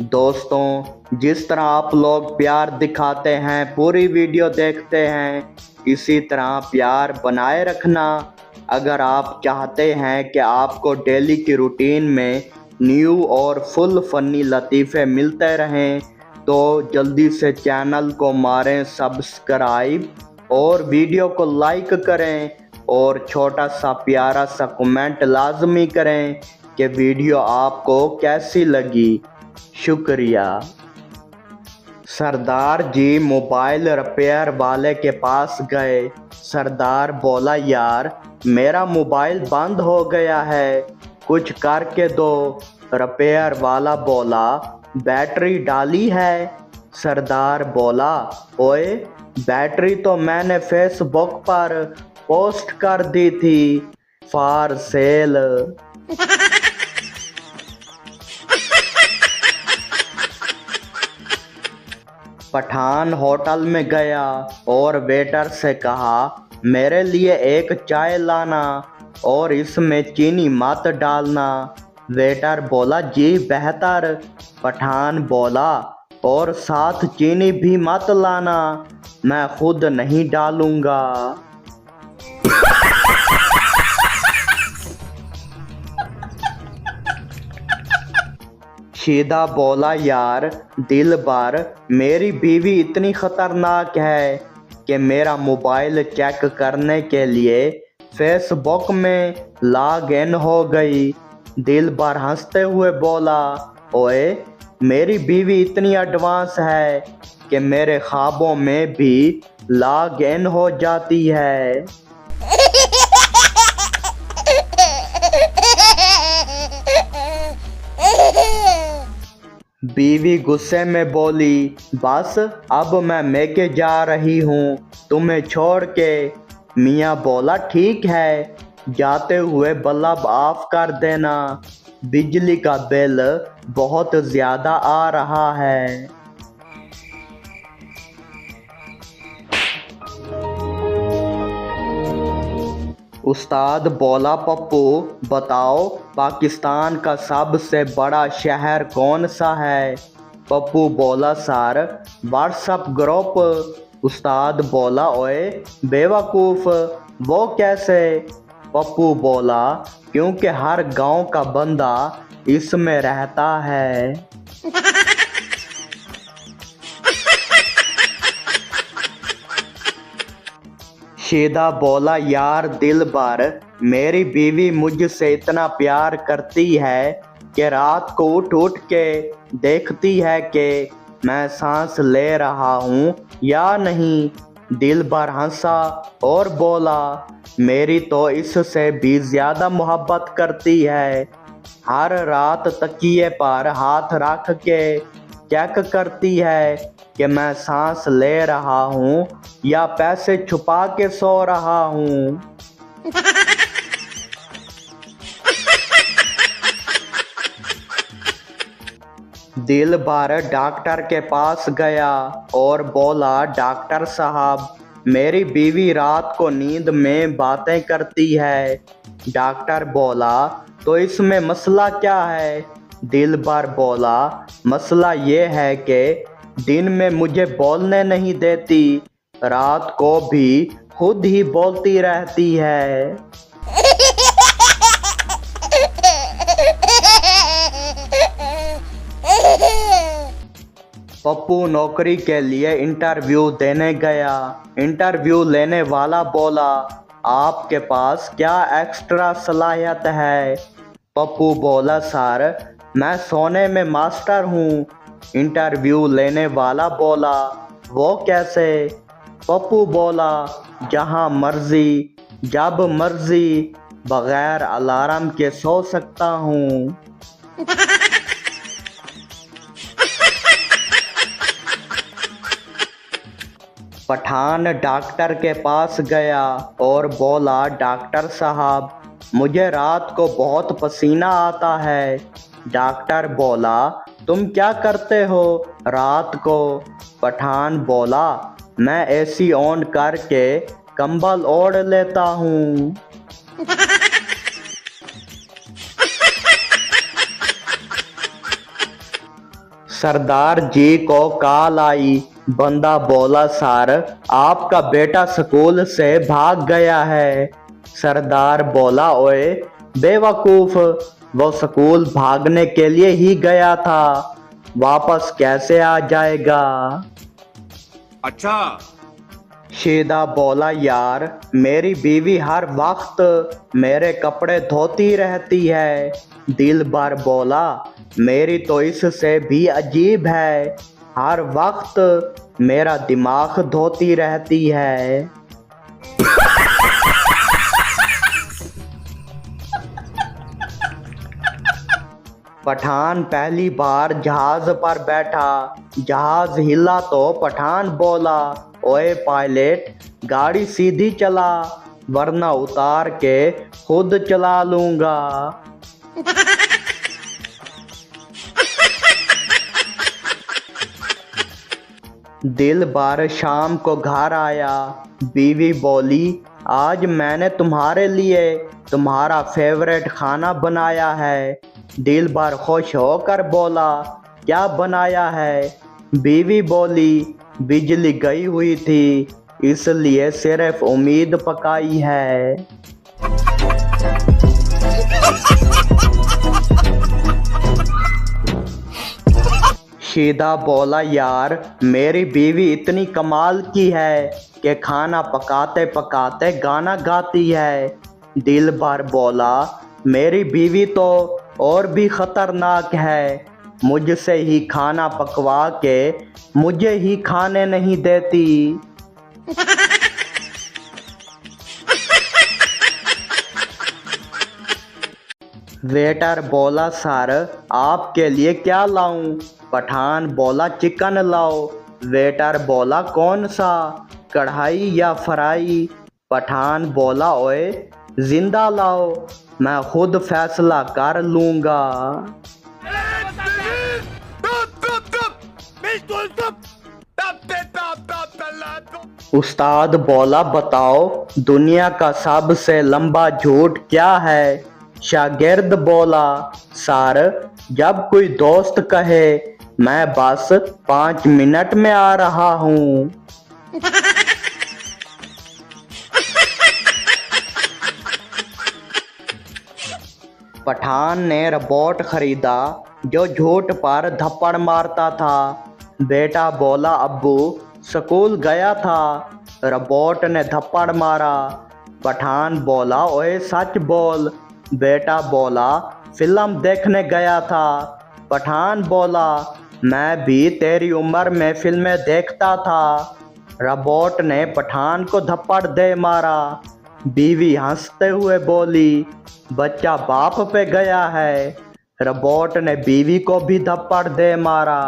दोस्तों, जिस तरह आप लोग प्यार दिखाते हैं, पूरी वीडियो देखते हैं, इसी तरह प्यार बनाए रखना। अगर आप चाहते हैं कि आपको डेली की रूटीन में न्यू और फुल फनी लतीफ़े मिलते रहें, तो जल्दी से चैनल को मारें सब्सक्राइब और वीडियो को लाइक करें और छोटा सा प्यारा सा कमेंट लाजमी करें कि वीडियो आपको कैसी लगी। शुक्रिया। सरदार जी मोबाइल रिपेयर वाले के पास गए। सरदार बोला, यार मेरा मोबाइल बंद हो गया है, कुछ करके दो। रिपेयर वाला बोला, बैटरी डाली है? सरदार बोला, ओए बैटरी तो मैंने फेसबुक पर पोस्ट कर दी थी, फॉर सेल। पठान होटल में गया और वेटर से कहा, मेरे लिए एक चाय लाना और इसमें चीनी मत डालना। वेटर बोला, जी बेहतर। पठान बोला, और साथ चीनी भी मत लाना, मैं खुद नहीं डालूंगा। शीदा बोला, यार दिलबर, मेरी बीवी इतनी खतरनाक है कि मेरा मोबाइल चेक करने के लिए फेसबुक में लॉग इन हो गई। दिलबर हंसते हुए बोला, ओए मेरी बीवी इतनी एडवांस है कि मेरे ख्वाबों में भी लॉग इन हो जाती है। बीवी गुस्से में बोली, बस अब मैं मेके जा रही हूँ तुम्हें छोड़ के। मियाँ बोला, ठीक है, जाते हुए बल्ब ऑफ कर देना, बिजली का बिल बहुत ज़्यादा आ रहा है। उस्ताद बोला, पप्पू बताओ पाकिस्तान का सबसे बड़ा शहर कौन सा है? पप्पू बोला, सर व्हाट्सएप ग्रुप। उस्ताद बोला, ओए बेवकूफ़, वो कैसे? पप्पू बोला, क्योंकि हर गांव का बंदा इसमें रहता है। शीदा बोला, यार दिलबर, मेरी बीवी मुझसे इतना प्यार करती है कि रात को उठ उठ के देखती है कि मैं सांस ले रहा हूँ या नहीं। दिलबर हंसा और बोला, मेरी तो इससे भी ज़्यादा मोहब्बत करती है, हर रात तकिए पर हाथ रख के चेक करती है कि मैं सांस ले रहा हूँ या पैसे छुपा के सो रहा हूँ। दिलबर डॉक्टर के पास गया और बोला, डॉक्टर साहब मेरी बीवी रात को नींद में बातें करती है। डॉक्टर बोला, तो इसमें मसला क्या है? दिलबर बोला, मसला ये है कि दिन में मुझे बोलने नहीं देती, रात को भी खुद ही बोलती रहती है। पप्पू नौकरी के लिए इंटरव्यू देने गया। इंटरव्यू लेने वाला बोला, आपके पास क्या एक्स्ट्रा सलाहियत है? पप्पू बोला, सर मैं सोने में मास्टर हूँ। इंटरव्यू लेने वाला बोला, वो कैसे? पप्पू बोला, जहाँ मर्जी जब मर्जी बगैर अलार्म के सो सकता हूँ। पठान डॉक्टर के पास गया और बोला, डॉक्टर साहब मुझे रात को बहुत पसीना आता है। डॉक्टर बोला, तुम क्या करते हो रात को? पठान बोला, मैं एसी ऑन करके कंबल ओढ़ लेता हूँ। सरदार जी को कॉल आई। बंदा बोला सर आपका बेटा स्कूल से भाग गया है। सरदार बोला ओए बेवकूफ, वो स्कूल भागने के लिए ही गया था, वापस कैसे आ जाएगा। अच्छा। शीदा बोला यार मेरी बीवी हर वक्त मेरे कपड़े धोती रहती है। दिलबर बोला मेरी तो इससे भी अजीब है, हर वक्त मेरा दिमाग धोती रहती है। पठान पहली बार जहाज पर बैठा। जहाज हिला तो पठान बोला ओए पायलट गाड़ी सीधी चला, वरना उतार के खुद चला लूंगा। दिल बार शाम को घर आया। बीवी बोली आज मैंने तुम्हारे लिए तुम्हारा फेवरेट खाना बनाया है। दिल बार खुश होकर बोला क्या बनाया है। बीवी बोली बिजली गई हुई थी इसलिए सिर्फ उम्मीद पकाई है। शीदा बोला यार मेरी बीवी इतनी कमाल की है कि खाना पकाते पकाते गाना गाती है। दिल भर बोला मेरी बीवी तो और भी खतरनाक है, मुझसे ही खाना पकवा के मुझे ही खाने नहीं देती। वेटर बोला सर आपके लिए क्या लाऊं। पठान बोला चिकन लाओ। वेटर बोला कौन सा, कढ़ाई या फ्राई। पठान बोला ओए जिंदा लाओ, मैं खुद फैसला कर लूंगा। उस्ताद बोला बताओ दुनिया का सबसे लंबा झूठ क्या है। शागिर्द बोला सर जब कोई दोस्त कहे मैं बस 5 मिनट में आ रहा हूँ। पठान ने रोबोट खरीदा जो झूठ पर थप्पड़ मारता था। बेटा बोला अब्बू स्कूल गया था, रोबोट ने थप्पड़ मारा। पठान बोला ओए सच बोल। बेटा बोला फिल्म देखने गया था। पठान बोला मैं भी तेरी उम्र में फिल्में देखता था। रोबोट ने पठान को थप्पड़ दे मारा। बीवी हंसते हुए बोली बच्चा बाप पे गया है। रोबोट ने बीवी को भी थप्पड़ दे मारा।